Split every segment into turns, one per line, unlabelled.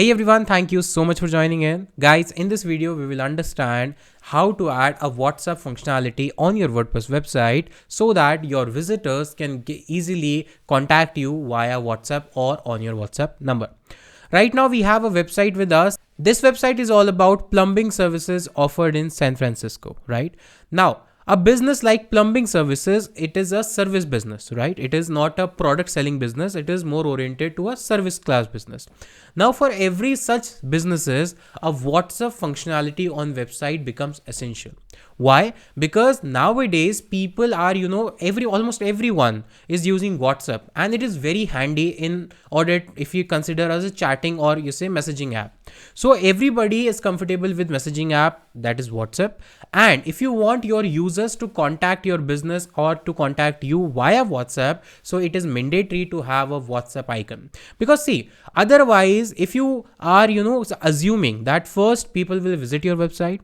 Hey everyone, thank you so much for joining in. Guys, in this video, we will understand how to add a WhatsApp functionality on your WordPress website so that your visitors can easily contact you via WhatsApp or on your WhatsApp number. Right now, we have a website with us. This website is all about plumbing services offered in San Francisco, right? Now, a business like plumbing services, it is a service business, right? It is not a product selling business. It is more oriented to a service class business. Now, for every such businesses, a WhatsApp functionality on website becomes essential. Why? Because nowadays people are, almost everyone is using WhatsApp, and it is very handy in order if you consider as a chatting or you say messaging app. So everybody is comfortable with messaging app, that is WhatsApp. And if you want your users to contact your business or to contact you via WhatsApp, so it is mandatory to have a WhatsApp icon. Because see, otherwise, if you are, assuming that first people will visit your website,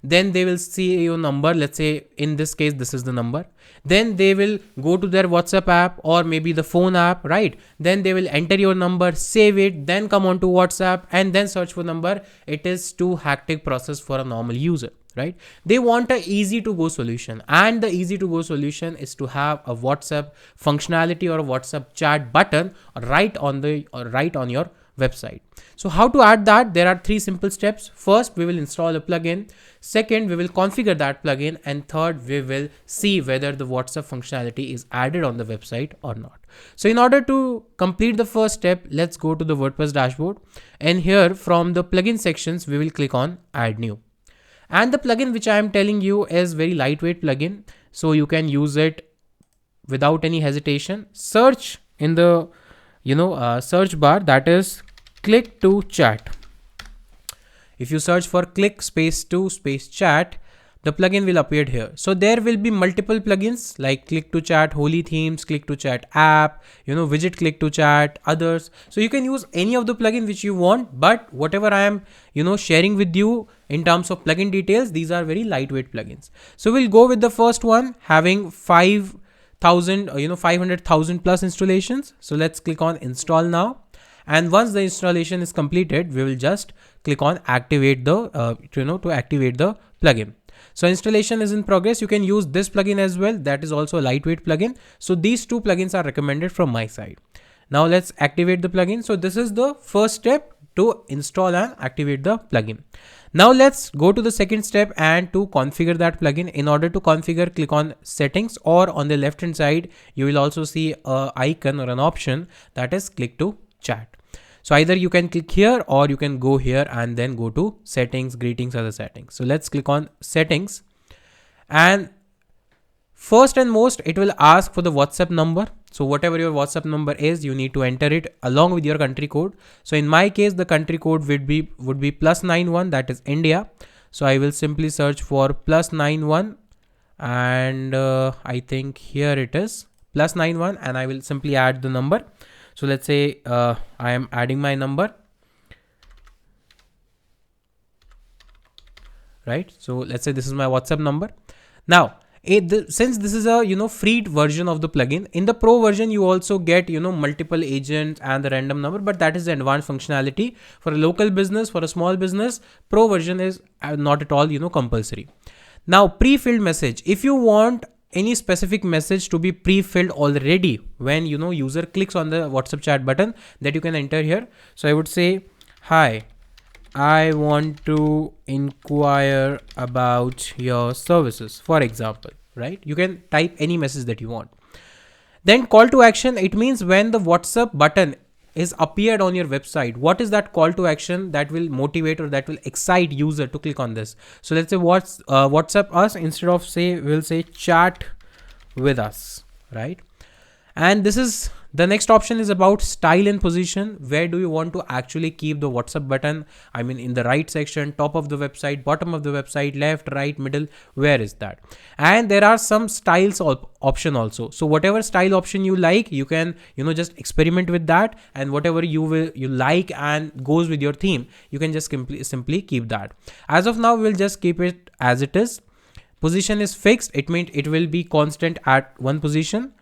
then they will see your number. Let's say in this case, this is the number. Then they will go to their WhatsApp app or maybe the phone app, right? Then they will enter your number, save it, then come on to WhatsApp and then search for number. It is too hectic process for a normal user, right? They want a easy to go solution, and the easy to go solution is to have a WhatsApp functionality or a WhatsApp chat button right on your website. So how to add that? There are three simple steps. First, we will install a plugin. Second, we will configure that plugin. And third, we will see whether the WhatsApp functionality is added on the website or not. So in order to complete the first step, let's go to the WordPress dashboard. And here from the plugin sections, we will click on add new. And the plugin which I am telling you is very lightweight plugin. So you can use it without any hesitation. Search in the search bar, that is click to chat. If you search for click space to space chat, the plugin will appear here. So there will be multiple plugins like click to chat, holy themes, click to chat app, widget click to chat, others. So you can use any of the plugin which you want, but whatever I am, sharing with you in terms of plugin details, these are very lightweight plugins. So we'll go with the first one having 500,000 plus installations. So let's click on install now. And once the installation is completed, we will just click on activate the, to activate the plugin. So installation is in progress. You can use this plugin as well. That is also a lightweight plugin. So these two plugins are recommended from my side. Now let's activate the plugin. So this is the first step to install and activate the plugin. Now let's go to the second step and to configure that plugin. In order to configure, click on settings, or on the left hand side, you will also see an icon or an option that is click to chat. So either you can click here or you can go here and then go to settings, greetings, other settings. So let's click on settings, and first and most, it will ask for the WhatsApp number. So whatever your WhatsApp number is, you need to enter it along with your country code. So in my case, the country code would be +91, that is India. So I will simply search for +91, and I think here it is +91, and I will simply add the number. So let's say I am adding my number, right? So let's say this is my WhatsApp number. Now, since this is a free version of the plugin, in the pro version you also get multiple agents and the random number, but that is the advanced functionality for a local business. For a small business, pro version is not at all compulsory. Now, pre-filled message. If you want any specific message to be pre-filled already when user clicks on the WhatsApp chat button, that you can enter here. So I would say, hi, I want to inquire about your services, for example, right? You can type any message that you want. Then call to action. It means when the WhatsApp button is appeared on your website, what is that call to action that will motivate or that will excite user to click on this? So let's say WhatsApp us, instead of we'll say chat with us, right? And this is the next option is about style and position. Where do you want to actually keep the WhatsApp button? I mean, in the right section, top of the website, bottom of the website, left, right, middle, where is that? And there are some styles option also. So whatever style option you like, you can, just experiment with that, and whatever you like and goes with your theme, you can just simply keep that. As of now, we'll just keep it as it is. Position is fixed. It means it will be constant at one position.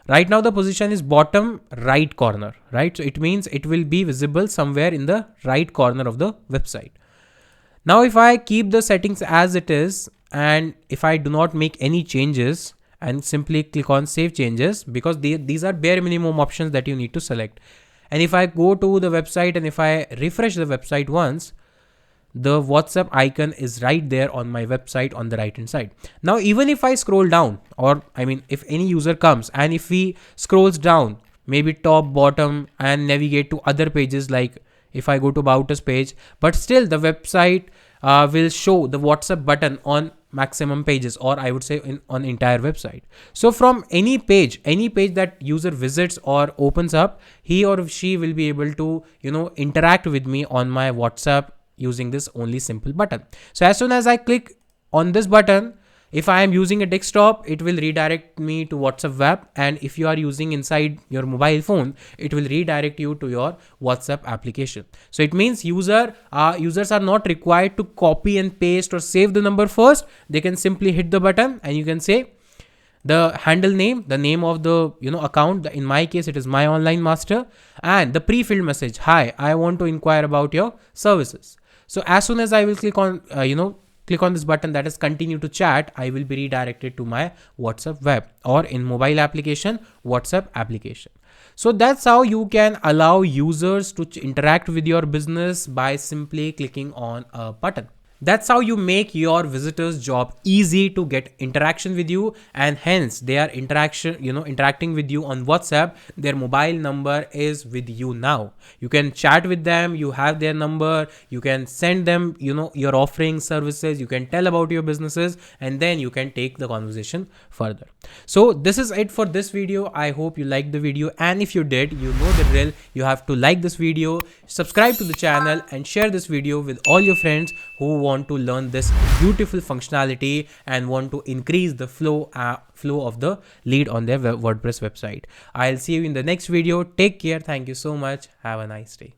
Right now the position is bottom right corner, right? So it means it will be visible somewhere in the right corner of the website. Now if I keep the settings as it is, and if I do not make any changes and simply click on save changes, because these are bare minimum options that you need to select. And if I go to the website and if I refresh the website once, the WhatsApp icon is right there on my website on the right hand side. Now, even if I scroll down, or I mean, if any user comes and if he scrolls down, maybe top, bottom, and navigate to other pages, like if I go to About Us page, but still the website will show the WhatsApp button on maximum pages, or I would say on entire website. So from any page that user visits or opens up, he or she will be able to, interact with me on my WhatsApp using this only simple button. So as soon as I click on this button, if I am using a desktop, it will redirect me to WhatsApp web. And if you are using inside your mobile phone, it will redirect you to your WhatsApp application. So it means users are not required to copy and paste or save the number first. They can simply hit the button and you can say the handle name, the name of the account. In my case, it is My Online Master, and the pre-filled message: hi, I want to inquire about your services. So as soon as I will click on click on this button that is continue to chat, I will be redirected to my WhatsApp web, or in mobile application, WhatsApp application. So that's how you can allow users to interact with your business by simply clicking on a button. That's how you make your visitors' job easy to get interaction with you, and hence they are interacting with you on WhatsApp. Their mobile number is with you now. You can chat with them, you have their number, you can send them, your offering services, you can tell about your businesses, and then you can take the conversation further. So this is it for this video. I hope you liked the video, and if you did, you know the drill. You have to like this video, subscribe to the channel, and share this video with all your friends who want to learn this beautiful functionality and want to increase the flow of the lead on their WordPress website. I'll see you in the next video. Take care. Thank you so much. Have a nice day.